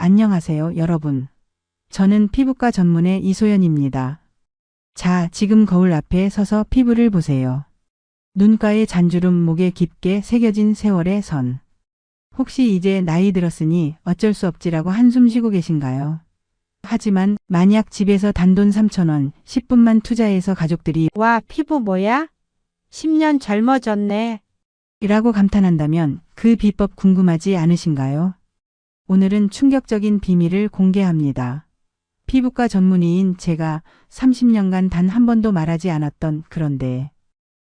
안녕하세요, 여러분. 저는 피부과 전문의 이소연입니다. 자, 지금 거울 앞에 서서 피부를 보세요. 눈가의 잔주름, 목에 깊게 새겨진 세월의 선. 혹시 이제 나이 들었으니 어쩔 수 없지라고 한숨 쉬고 계신가요? 하지만 만약 집에서 단돈 3,000원, 10분만 투자해서 가족들이 와, 피부 뭐야? 10년 젊어졌네. 이라고 감탄한다면 그 비법 궁금하지 않으신가요? 오늘은 충격적인 비밀을 공개합니다. 피부과 전문의인 제가 30년간 단 한 번도 말하지 않았던, 그런데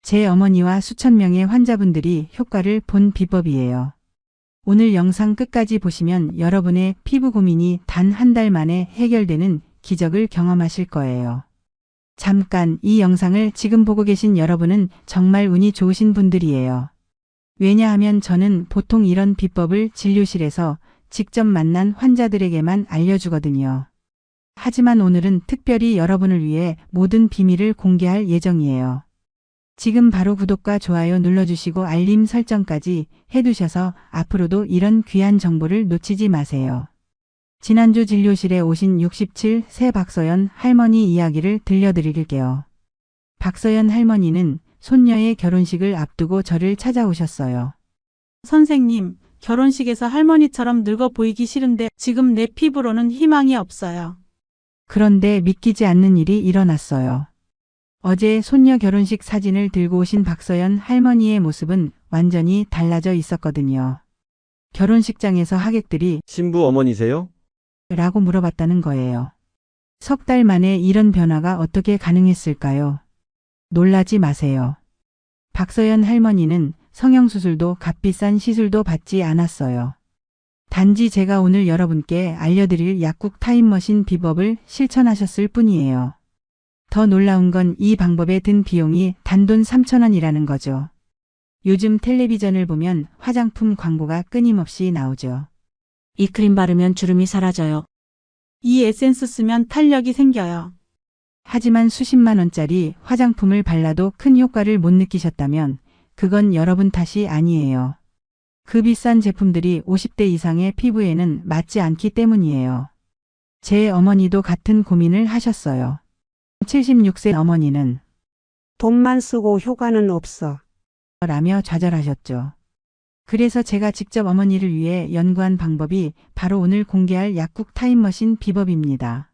제 어머니와 수천 명의 환자분들이 효과를 본 비법이에요. 오늘 영상 끝까지 보시면 여러분의 피부 고민이 단 한 달 만에 해결되는 기적을 경험하실 거예요. 잠깐, 이 영상을 지금 보고 계신 여러분은 정말 운이 좋으신 분들이에요. 왜냐하면 저는 보통 이런 비법을 진료실에서 직접 만난 환자들에게만 알려주거든요. 하지만 오늘은 특별히 여러분을 위해 모든 비밀을 공개할 예정이에요. 지금 바로 구독과 좋아요 눌러주시고 알림 설정까지 해두셔서 앞으로도 이런 귀한 정보를 놓치지 마세요. 지난주 진료실에 오신 67세 박서연 할머니 이야기를 들려드릴게요. 박서연 할머니는 손녀의 결혼식을 앞두고 저를 찾아오셨어요. 선생님, 결혼식에서 할머니처럼 늙어 보이기 싫은데 지금 내 피부로는 희망이 없어요. 그런데 믿기지 않는 일이 일어났어요. 어제 손녀 결혼식 사진을 들고 오신 박서연 할머니의 모습은 완전히 달라져 있었거든요. 결혼식장에서 하객들이 신부 어머니세요? 라고 물어봤다는 거예요. 석 달 만에 이런 변화가 어떻게 가능했을까요? 놀라지 마세요. 박서연 할머니는 성형수술도 값비싼 시술도 받지 않았어요. 단지 제가 오늘 여러분께 알려드릴 약국 타임머신 비법을 실천하셨을 뿐이에요. 더 놀라운 건 이 방법에 든 비용이 단돈 3,000원이라는 거죠. 요즘 텔레비전을 보면 화장품 광고가 끊임없이 나오죠. 이 크림 바르면 주름이 사라져요. 이 에센스 쓰면 탄력이 생겨요. 하지만 수십만 원짜리 화장품을 발라도 큰 효과를 못 느끼셨다면 그건 여러분 탓이 아니에요. 그 비싼 제품들이 50대 이상의 피부에는 맞지 않기 때문이에요. 제 어머니도 같은 고민을 하셨어요. 76세 어머니는 돈만 쓰고 효과는 없어. 라며 좌절하셨죠. 그래서 제가 직접 어머니를 위해 연구한 방법이 바로 오늘 공개할 약국 타임머신 비법입니다.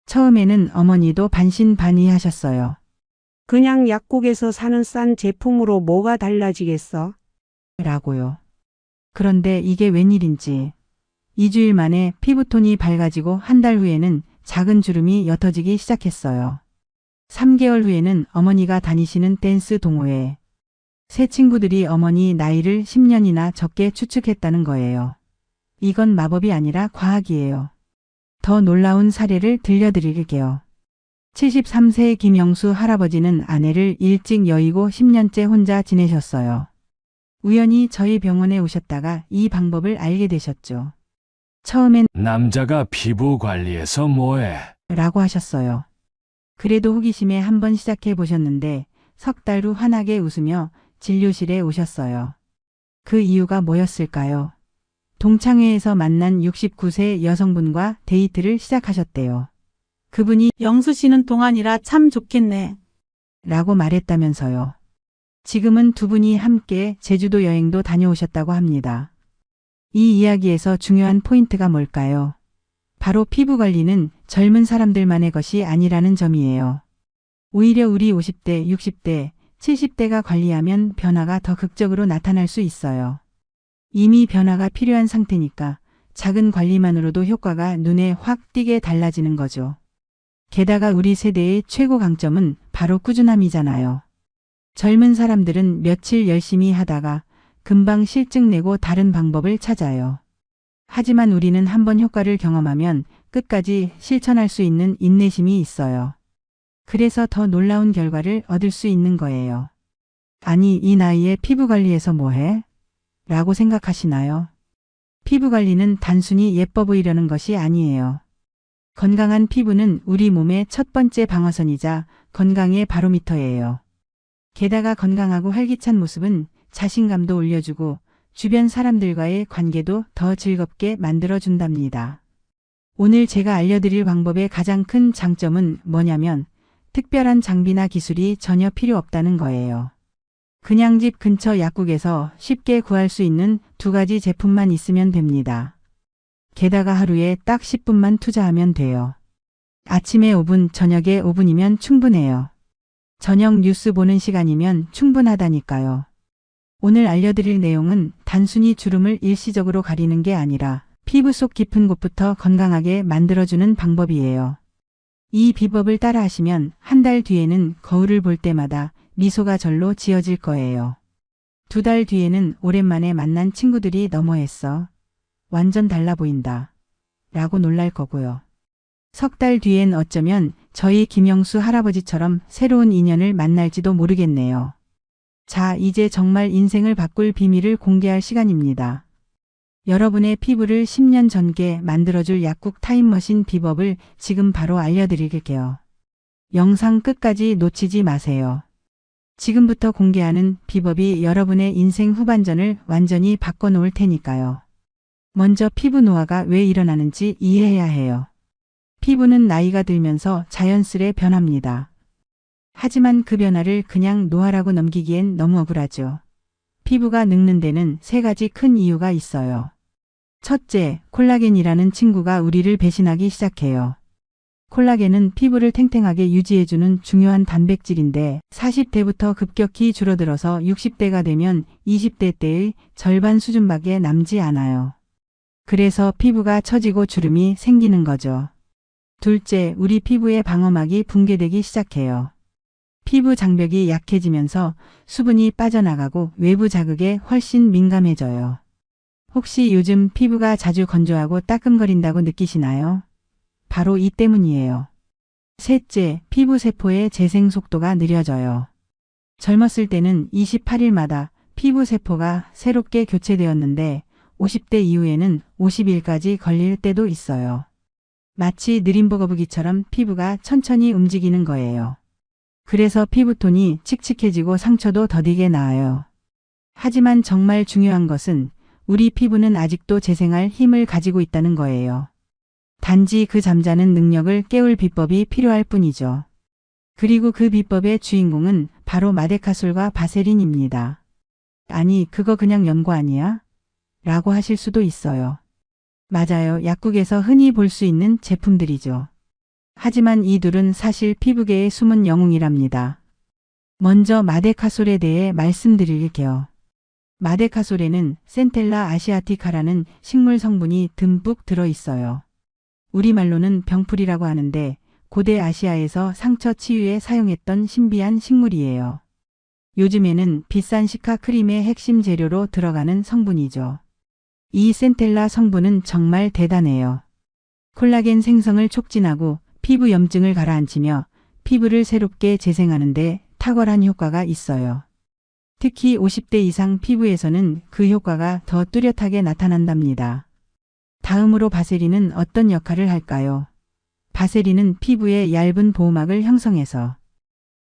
처음에는 어머니도 반신반의하셨어요. 그냥 약국에서 사는 싼 제품으로 뭐가 달라지겠어? 라고요. 그런데 이게 웬일인지 2주일 만에 피부톤이 밝아지고 한 달 후에는 작은 주름이 옅어지기 시작했어요. 3개월 후에는 어머니가 다니시는 댄스 동호회. 새 친구들이 어머니 나이를 10년이나 적게 추측했다는 거예요. 이건 마법이 아니라 과학이에요. 더 놀라운 사례를 들려드릴게요. 73세 김영수 할아버지는 아내를 일찍 여의고 10년째 혼자 지내셨어요. 우연히 저희 병원에 오셨다가 이 방법을 알게 되셨죠. 처음엔 남자가 피부 관리해서 뭐해? 라고 하셨어요. 그래도 호기심에 한번 시작해 보셨는데 석 달 후 환하게 웃으며 진료실에 오셨어요. 그 이유가 뭐였을까요? 동창회에서 만난 69세 여성분과 데이트를 시작하셨대요. 그분이 영수 씨는 동안이라 참 좋겠네. 라고 말했다면서요. 지금은 두 분이 함께 제주도 여행도 다녀오셨다고 합니다. 이 이야기에서 중요한 포인트가 뭘까요? 바로 피부 관리는 젊은 사람들만의 것이 아니라는 점이에요. 오히려 우리 50대, 60대, 70대가 관리하면 변화가 더 극적으로 나타날 수 있어요. 이미 변화가 필요한 상태니까 작은 관리만으로도 효과가 눈에 확 띄게 달라지는 거죠. 게다가 우리 세대의 최고 강점은 바로 꾸준함이잖아요. 젊은 사람들은 며칠 열심히 하다가 금방 실증 내고 다른 방법을 찾아요. 하지만 우리는 한번 효과를 경험하면 끝까지 실천할 수 있는 인내심이 있어요. 그래서 더 놀라운 결과를 얻을 수 있는 거예요. 아니, 이 나이에 피부 관리해서 뭐해? 라고 생각하시나요? 피부 관리는 단순히 예뻐 보이려는 것이 아니에요. 건강한 피부는 우리 몸의 첫 번째 방어선이자 건강의 바로미터예요. 게다가 건강하고 활기찬 모습은 자신감도 올려주고 주변 사람들과의 관계도 더 즐겁게 만들어준답니다. 오늘 제가 알려드릴 방법의 가장 큰 장점은 뭐냐면 특별한 장비나 기술이 전혀 필요 없다는 거예요. 그냥 집 근처 약국에서 쉽게 구할 수 있는 2가지 제품만 있으면 됩니다. 게다가 하루에 딱 10분만 투자하면 돼요. 아침에 5분, 저녁에 5분이면 충분해요. 저녁 뉴스 보는 시간이면 충분하다니까요. 오늘 알려드릴 내용은 단순히 주름을 일시적으로 가리는 게 아니라 피부 속 깊은 곳부터 건강하게 만들어주는 방법이에요. 이 비법을 따라 하시면 한 달 뒤에는 거울을 볼 때마다 미소가 절로 지어질 거예요. 2달 뒤에는 오랜만에 만난 친구들이 너무했어. 완전 달라 보인다. 라고 놀랄 거고요. 3달 뒤엔 어쩌면 저희 김영수 할아버지처럼 새로운 인연을 만날지도 모르겠네요. 자, 이제 정말 인생을 바꿀 비밀을 공개할 시간입니다. 여러분의 피부를 10년 전게 만들어줄 약국 타임머신 비법을 지금 바로 알려드릴게요. 영상 끝까지 놓치지 마세요. 지금부터 공개하는 비법이 여러분의 인생 후반전을 완전히 바꿔놓을 테니까요. 먼저 피부 노화가 왜 일어나는지 이해해야 해요. 피부는 나이가 들면서 자연스레 변합니다. 하지만 그 변화를 그냥 노화라고 넘기기엔 너무 억울하죠. 피부가 늙는 데는 3가지 큰 이유가 있어요. 첫째, 콜라겐이라는 친구가 우리를 배신하기 시작해요. 콜라겐은 피부를 탱탱하게 유지해주는 중요한 단백질인데 40대부터 급격히 줄어들어서 60대가 되면 20대 때의 절반 수준밖에 남지 않아요. 그래서 피부가 처지고 주름이 생기는 거죠. 둘째, 우리 피부의 방어막이 붕괴되기 시작해요. 피부 장벽이 약해지면서 수분이 빠져나가고 외부 자극에 훨씬 민감해져요. 혹시 요즘 피부가 자주 건조하고 따끔거린다고 느끼시나요? 바로 이 때문이에요. 셋째, 피부 세포의 재생 속도가 느려져요. 젊었을 때는 28일마다 피부 세포가 새롭게 교체되었는데 50대 이후에는 50일까지 걸릴 때도 있어요. 마치 느린 버거부기처럼 피부가 천천히 움직이는 거예요. 그래서 피부톤이 칙칙해지고 상처도 더디게 나아요. 하지만 정말 중요한 것은 우리 피부는 아직도 재생할 힘을 가지고 있다는 거예요. 단지 그 잠자는 능력을 깨울 비법이 필요할 뿐이죠. 그리고 그 비법의 주인공은 바로 마데카솔과 바세린입니다. 아니, 그거 그냥 연고 아니야? 라고 하실 수도 있어요. 맞아요. 약국에서 흔히 볼 수 있는 제품들이죠. 하지만 이 둘은 사실 피부계의 숨은 영웅이랍니다. 먼저 마데카솔에 대해 말씀드릴게요. 마데카솔에는 센텔라 아시아티카라는 식물 성분이 듬뿍 들어있어요. 우리말로는 병풀이라고 하는데 고대 아시아에서 상처 치유에 사용했던 신비한 식물이에요. 요즘에는 비싼 시카 크림의 핵심 재료로 들어가는 성분이죠. 이 센텔라 성분은 정말 대단해요. 콜라겐 생성을 촉진하고 피부 염증을 가라앉히며 피부를 새롭게 재생하는데 탁월한 효과가 있어요. 특히 50대 이상 피부에서는 그 효과가 더 뚜렷하게 나타난답니다. 다음으로 바세린은 어떤 역할을 할까요? 바세린은 피부의 얇은 보호막을 형성해서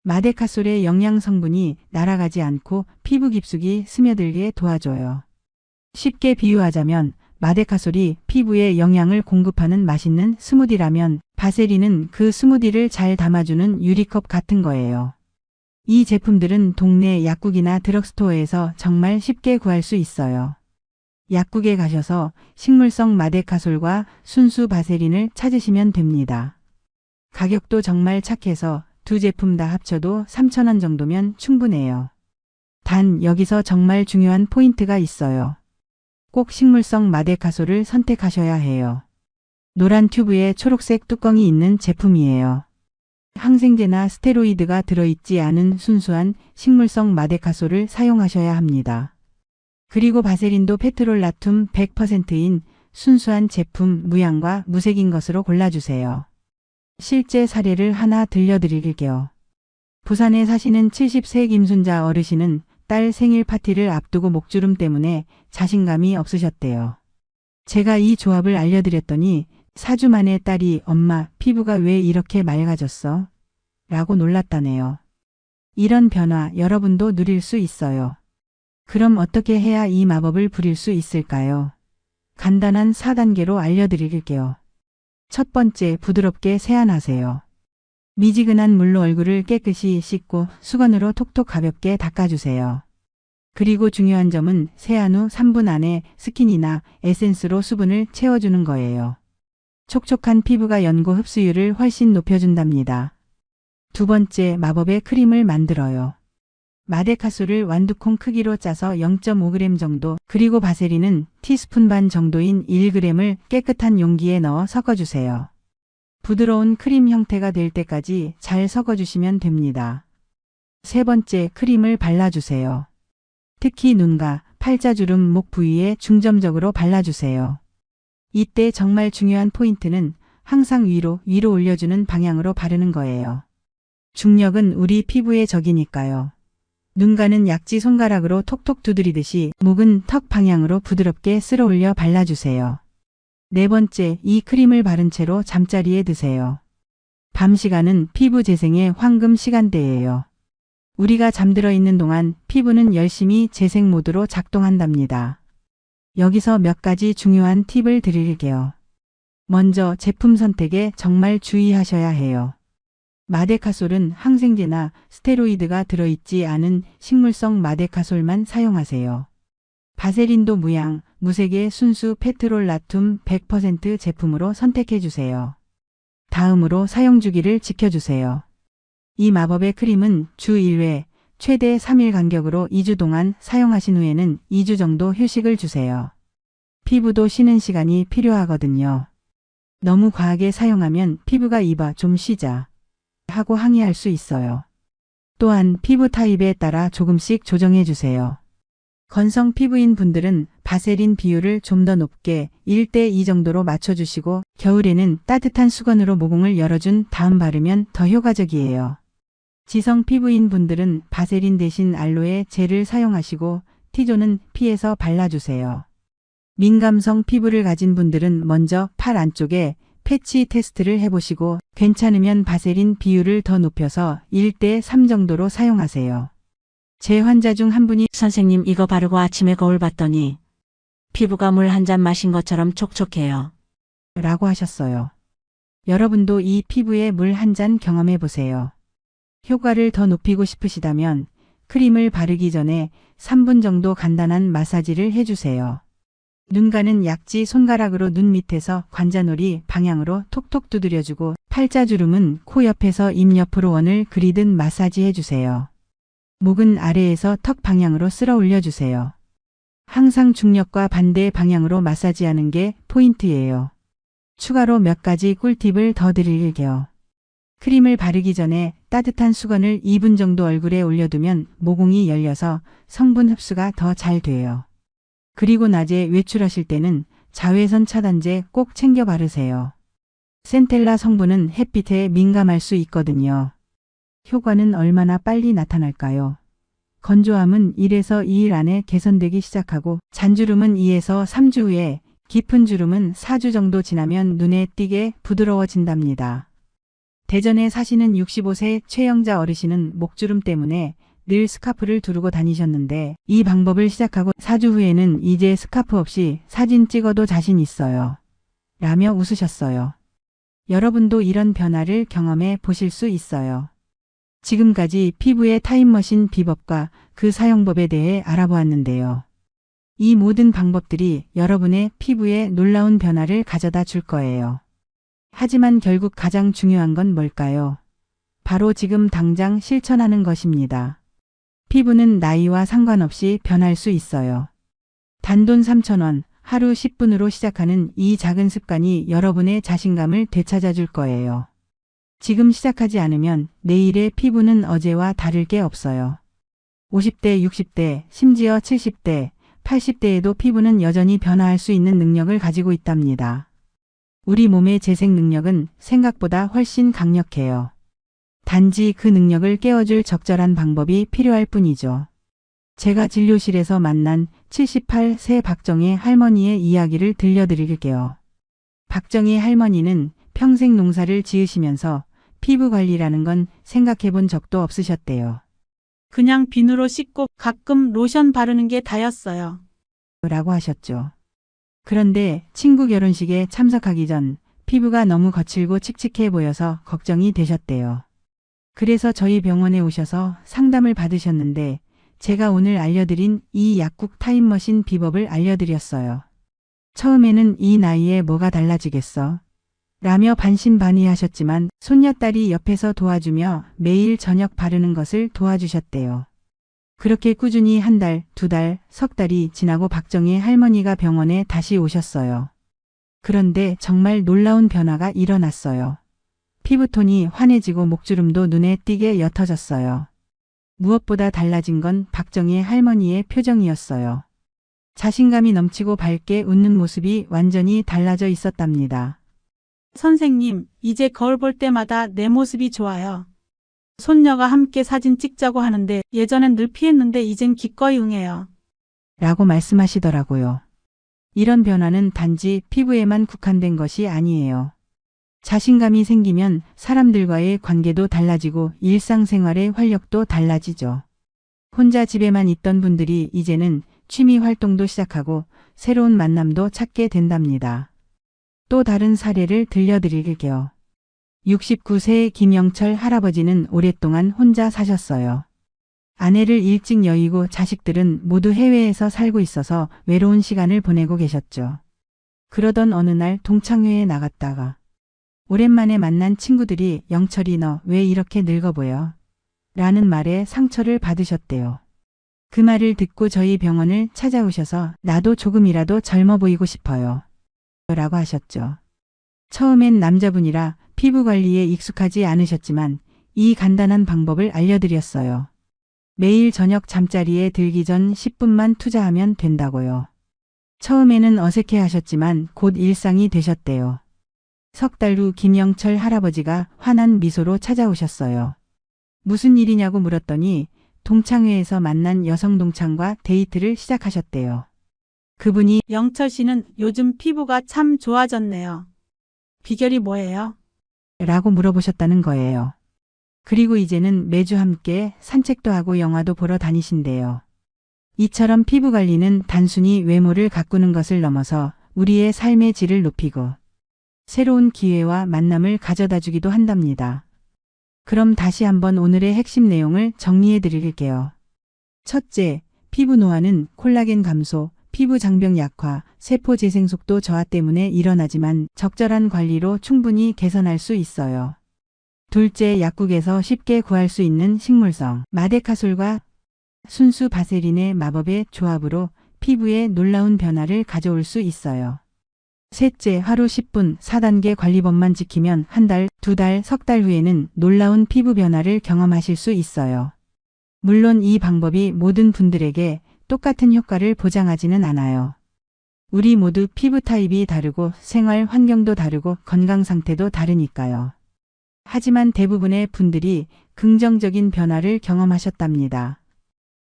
마데카솔의 영양 성분이 날아가지 않고 피부 깊숙이 스며들게 도와줘요. 쉽게 비유하자면 마데카솔이 피부에 영양을 공급하는 맛있는 스무디라면 바세린은 그 스무디를 잘 담아주는 유리컵 같은 거예요. 이 제품들은 동네 약국이나 드럭스토어에서 정말 쉽게 구할 수 있어요. 약국에 가셔서 식물성 마데카솔과 순수 바세린을 찾으시면 됩니다. 가격도 정말 착해서 2 제품 다 합쳐도 3,000원 정도면 충분해요. 단 여기서 정말 중요한 포인트가 있어요. 꼭 식물성 마데카솔을 선택하셔야 해요. 노란 튜브에 초록색 뚜껑이 있는 제품이에요. 항생제나 스테로이드가 들어있지 않은 순수한 식물성 마데카솔을 사용하셔야 합니다. 그리고 바세린도 페트롤라툼 100%인 순수한 제품 무향과 무색인 것으로 골라주세요. 실제 사례를 하나 들려드릴게요. 부산에 사시는 70세 김순자 어르신은 딸 생일 파티를 앞두고 목주름 때문에 자신감이 없으셨대요. 제가 이 조합을 알려드렸더니 4주 만에 딸이 엄마 피부가 왜 이렇게 맑아졌어? 라고 놀랐다네요. 이런 변화 여러분도 누릴 수 있어요. 그럼 어떻게 해야 이 마법을 부릴 수 있을까요? 간단한 4단계로 알려드릴게요. 첫 번째, 부드럽게 세안하세요. 미지근한 물로 얼굴을 깨끗이 씻고 수건으로 톡톡 가볍게 닦아주세요. 그리고 중요한 점은 세안 후 3분 안에 스킨이나 에센스로 수분을 채워주는 거예요. 촉촉한 피부가 연고 흡수율을 훨씬 높여준답니다. 두 번째, 마법의 크림을 만들어요. 마데카솔을 완두콩 크기로 짜서 0.5g 정도, 그리고 바세린은 티스푼 반 정도인 1g을 깨끗한 용기에 넣어 섞어주세요. 부드러운 크림 형태가 될 때까지 잘 섞어주시면 됩니다. 세 번째, 크림을 발라주세요. 특히 눈가, 팔자주름, 목 부위에 중점적으로 발라주세요. 이때 정말 중요한 포인트는 항상 위로 올려주는 방향으로 바르는 거예요. 중력은 우리 피부의 적이니까요. 눈가는 약지 손가락으로 톡톡 두드리듯이, 목은 턱 방향으로 부드럽게 쓸어 올려 발라주세요. 네 번째, 이 크림을 바른 채로 잠자리에 드세요. 밤 시간은 피부 재생의 황금 시간대예요. 우리가 잠들어 있는 동안 피부는 열심히 재생 모드로 작동한답니다. 여기서 몇 가지 중요한 팁을 드릴게요. 먼저 제품 선택에 정말 주의하셔야 해요. 마데카솔은 항생제나 스테로이드가 들어있지 않은 식물성 마데카솔만 사용하세요. 바세린도 무향, 무색의 순수 페트롤라툼 100% 제품으로 선택해주세요. 다음으로 사용 주기를 지켜주세요. 이 마법의 크림은 주 1회, 최대 3일 간격으로 2주 동안 사용하신 후에는 2주 정도 휴식을 주세요. 피부도 쉬는 시간이 필요하거든요. 너무 과하게 사용하면 피부가 이봐 좀 쉬자 하고 항의할 수 있어요. 또한 피부 타입에 따라 조금씩 조정해 주세요. 건성 피부인 분들은 바세린 비율을 좀 더 높게 1대2 정도로 맞춰주시고, 겨울에는 따뜻한 수건으로 모공을 열어준 다음 바르면 더 효과적이에요. 지성 피부인 분들은 바세린 대신 알로에 젤을 사용하시고 T존은 피에서 발라주세요. 민감성 피부를 가진 분들은 먼저 팔 안쪽에 패치 테스트를 해보시고 괜찮으면 바세린 비율을 더 높여서 1대3 정도로 사용하세요. 제 환자 중 한 분이 선생님, 이거 바르고 아침에 거울 봤더니 피부가 물 한 잔 마신 것처럼 촉촉해요. 라고 하셨어요. 여러분도 이 피부에 물 한 잔 경험해 보세요. 효과를 더 높이고 싶으시다면 크림을 바르기 전에 3분 정도 간단한 마사지를 해주세요. 눈가는 약지 손가락으로 눈 밑에서 관자놀이 방향으로 톡톡 두드려주고, 팔자주름은 코 옆에서 입 옆으로 원을 그리듯 마사지 해주세요. 목은 아래에서 턱 방향으로 쓸어 올려주세요. 항상 중력과 반대 방향으로 마사지하는 게 포인트예요. 추가로 몇 가지 꿀팁을 더 드릴게요. 크림을 바르기 전에 따뜻한 수건을 2분 정도 얼굴에 올려두면 모공이 열려서 성분 흡수가 더 잘 돼요. 그리고 낮에 외출하실 때는 자외선 차단제 꼭 챙겨 바르세요. 센텔라 성분은 햇빛에 민감할 수 있거든요. 효과는 얼마나 빨리 나타날까요? 건조함은 1에서 2일 안에 개선되기 시작하고, 잔주름은 2에서 3주 후에, 깊은 주름은 4주 정도 지나면 눈에 띄게 부드러워진답니다. 대전에 사시는 65세 최영자 어르신은 목주름 때문에 늘 스카프를 두르고 다니셨는데, 이 방법을 시작하고 4주 후에는 이제 스카프 없이 사진 찍어도 자신 있어요. 라며 웃으셨어요. 여러분도 이런 변화를 경험해 보실 수 있어요. 지금까지 피부의 타임머신 비법과 그 사용법에 대해 알아보았는데요. 이 모든 방법들이 여러분의 피부에 놀라운 변화를 가져다 줄 거예요. 하지만 결국 가장 중요한 건 뭘까요? 바로 지금 당장 실천하는 것입니다. 피부는 나이와 상관없이 변할 수 있어요. 단돈 3,000원, 하루 10분으로 시작하는 이 작은 습관이 여러분의 자신감을 되찾아 줄 거예요. 지금 시작하지 않으면 내일의 피부는 어제와 다를 게 없어요. 50대, 60대, 심지어 70대, 80대에도 피부는 여전히 변화할 수 있는 능력을 가지고 있답니다. 우리 몸의 재생 능력은 생각보다 훨씬 강력해요. 단지 그 능력을 깨워줄 적절한 방법이 필요할 뿐이죠. 제가 진료실에서 만난 78세 박정희 할머니의 이야기를 들려드릴게요. 박정희 할머니는 평생 농사를 지으시면서 피부 관리라는 건 생각해 본 적도 없으셨대요. 그냥 비누로 씻고 가끔 로션 바르는 게 다였어요. 라고 하셨죠. 그런데 친구 결혼식에 참석하기 전 피부가 너무 거칠고 칙칙해 보여서 걱정이 되셨대요. 그래서 저희 병원에 오셔서 상담을 받으셨는데 제가 오늘 알려드린 이 약국 타임머신 비법을 알려드렸어요. 처음에는 이 나이에 뭐가 달라지겠어? 라며 반신반의하셨지만 손녀딸이 옆에서 도와주며 매일 저녁 바르는 것을 도와주셨대요. 그렇게 꾸준히 한 달, 두 달, 석 달이 지나고 박정희 할머니가 병원에 다시 오셨어요. 그런데 정말 놀라운 변화가 일어났어요. 피부톤이 환해지고 목주름도 눈에 띄게 옅어졌어요. 무엇보다 달라진 건 박정희 할머니의 표정이었어요. 자신감이 넘치고 밝게 웃는 모습이 완전히 달라져 있었답니다. 선생님, 이제 거울 볼 때마다 내 모습이 좋아요. 손녀가 함께 사진 찍자고 하는데 예전엔 늘 피했는데 이젠 기꺼이 응해요. 라고 말씀하시더라고요. 이런 변화는 단지 피부에만 국한된 것이 아니에요. 자신감이 생기면 사람들과의 관계도 달라지고 일상생활의 활력도 달라지죠. 혼자 집에만 있던 분들이 이제는 취미 활동도 시작하고 새로운 만남도 찾게 된답니다. 또 다른 사례를 들려드릴게요. 69세의 김영철 할아버지는 오랫동안 혼자 사셨어요. 아내를 일찍 여의고 자식들은 모두 해외에서 살고 있어서 외로운 시간을 보내고 계셨죠. 그러던 어느 날 동창회에 나갔다가 오랜만에 만난 친구들이 영철이 너 왜 이렇게 늙어 보여? 라는 말에 상처를 받으셨대요. 그 말을 듣고 저희 병원을 찾아오셔서 나도 조금이라도 젊어 보이고 싶어요. 라고 하셨죠. 처음엔 남자분이라 피부 관리에 익숙하지 않으셨지만 이 간단한 방법을 알려드렸어요. 매일 저녁 잠자리에 들기 전 10분만 투자하면 된다고요. 처음에는 어색해 하셨지만 곧 일상이 되셨대요. 석 달 후 김영철 할아버지가 환한 미소로 찾아오셨어요. 무슨 일이냐고 물었더니 동창회에서 만난 여성 동창과 데이트를 시작하셨대요. 그분이 영철 씨는 요즘 피부가 참 좋아졌네요. 비결이 뭐예요? 라고 물어보셨다는 거예요. 그리고 이제는 매주 함께 산책도 하고 영화도 보러 다니신대요. 이처럼 피부 관리는 단순히 외모를 가꾸는 것을 넘어서 우리의 삶의 질을 높이고 새로운 기회와 만남을 가져다 주기도 한답니다. 그럼 다시 한번 오늘의 핵심 내용을 정리해 드릴게요. 첫째, 피부 노화는 콜라겐 감소, 피부 장벽 약화, 세포 재생 속도 저하 때문에 일어나지만 적절한 관리로 충분히 개선할 수 있어요. 둘째, 약국에서 쉽게 구할 수 있는 식물성 마데카솔과 순수 바세린의 마법의 조합으로 피부에 놀라운 변화를 가져올 수 있어요. 셋째, 하루 10분 4단계 관리법만 지키면 한 달, 두 달, 석 달 후에는 놀라운 피부 변화를 경험하실 수 있어요. 물론 이 방법이 모든 분들에게 똑같은 효과를 보장하지는 않아요. 우리 모두 피부 타입이 다르고 생활 환경도 다르고 건강 상태도 다르니까요. 하지만 대부분의 분들이 긍정적인 변화를 경험하셨답니다.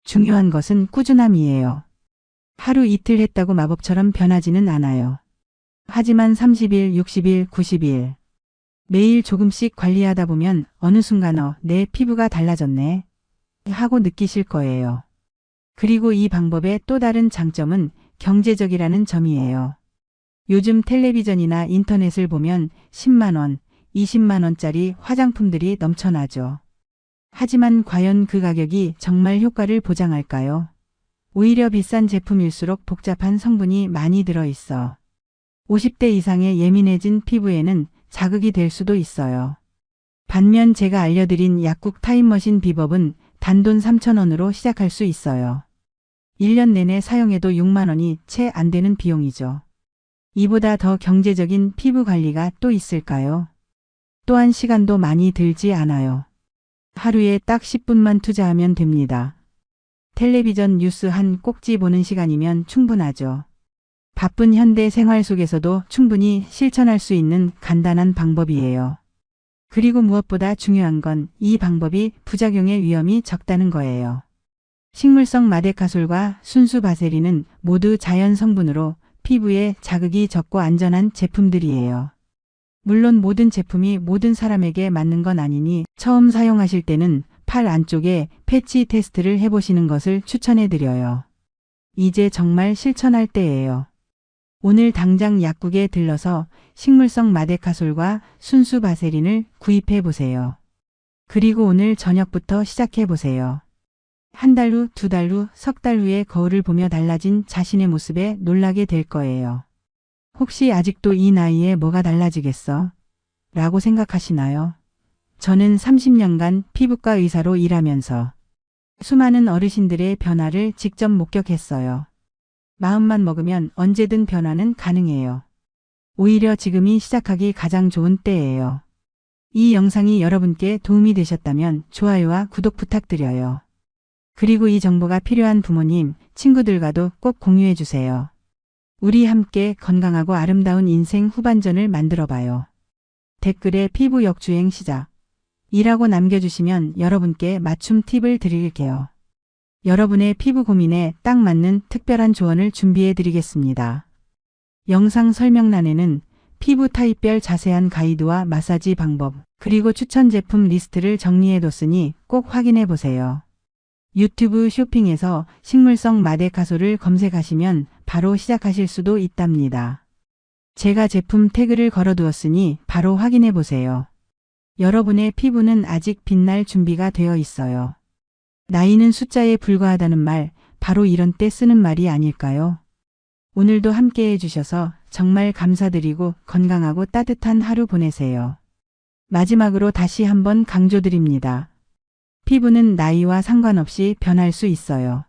중요한 것은 꾸준함이에요. 하루 이틀 했다고 마법처럼 변하지는 않아요. 하지만 30일, 60일, 90일 매일 조금씩 관리하다 보면 어느 순간 내 피부가 달라졌네 하고 느끼실 거예요. 그리고 이 방법의 또 다른 장점은 경제적이라는 점이에요. 요즘 텔레비전이나 인터넷을 보면 10만 원, 20만 원짜리 화장품들이 넘쳐나죠. 하지만 과연 그 가격이 정말 효과를 보장할까요? 오히려 비싼 제품일수록 복잡한 성분이 많이 들어있어 50대 이상의 예민해진 피부에는 자극이 될 수도 있어요. 반면 제가 알려드린 약국 타임머신 비법은 단돈 3,000원으로 시작할 수 있어요. 1년 내내 사용해도 6만 원이 채 안 되는 비용이죠. 이보다 더 경제적인 피부 관리가 또 있을까요? 또한 시간도 많이 들지 않아요. 하루에 딱 10분만 투자하면 됩니다. 텔레비전 뉴스 한 꼭지 보는 시간이면 충분하죠. 바쁜 현대 생활 속에서도 충분히 실천할 수 있는 간단한 방법이에요. 그리고 무엇보다 중요한 건 이 방법이 부작용의 위험이 적다는 거예요. 식물성 마데카솔과 순수 바세린은 모두 자연 성분으로 피부에 자극이 적고 안전한 제품들이에요. 물론 모든 제품이 모든 사람에게 맞는 건 아니니 처음 사용하실 때는 팔 안쪽에 패치 테스트를 해보시는 것을 추천해드려요. 이제 정말 실천할 때예요. 오늘 당장 약국에 들러서 식물성 마데카솔과 순수 바세린을 구입해 보세요. 그리고 오늘 저녁부터 시작해 보세요. 한 달 후, 두 달 후, 석 달 후에 거울을 보며 달라진 자신의 모습에 놀라게 될 거예요. 혹시 아직도 이 나이에 뭐가 달라지겠어? 라고 생각하시나요? 저는 30년간 피부과 의사로 일하면서 수많은 어르신들의 변화를 직접 목격했어요. 마음만 먹으면 언제든 변화는 가능해요. 오히려 지금이 시작하기 가장 좋은 때예요. 이 영상이 여러분께 도움이 되셨다면 좋아요와 구독 부탁드려요. 그리고 이 정보가 필요한 부모님, 친구들과도 꼭 공유해 주세요. 우리 함께 건강하고 아름다운 인생 후반전을 만들어봐요. 댓글에 피부 역주행 시작 이라고 남겨주시면 여러분께 맞춤 팁을 드릴게요. 여러분의 피부 고민에 딱 맞는 특별한 조언을 준비해 드리겠습니다. 영상 설명란에는 피부 타입별 자세한 가이드와 마사지 방법, 그리고 추천 제품 리스트를 정리해 뒀으니 꼭 확인해 보세요. 유튜브 쇼핑에서 식물성 마데카솔을 검색하시면 바로 시작하실 수도 있답니다. 제가 제품 태그를 걸어 두었으니 바로 확인해 보세요. 여러분의 피부는 아직 빛날 준비가 되어 있어요. 나이는 숫자에 불과하다는 말, 바로 이런 때 쓰는 말이 아닐까요? 오늘도 함께 해주셔서 정말 감사드리고 건강하고 따뜻한 하루 보내세요. 마지막으로 다시 한번 강조드립니다. 피부는 나이와 상관없이 변할 수 있어요.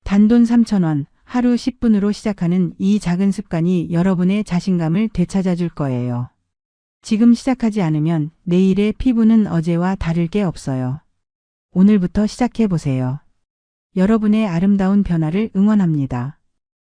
단돈 3,000원, 하루 10분으로 시작하는 이 작은 습관이 여러분의 자신감을 되찾아줄 거예요. 지금 시작하지 않으면 내일의 피부는 어제와 다를 게 없어요. 오늘부터 시작해 보세요. 여러분의 아름다운 변화를 응원합니다.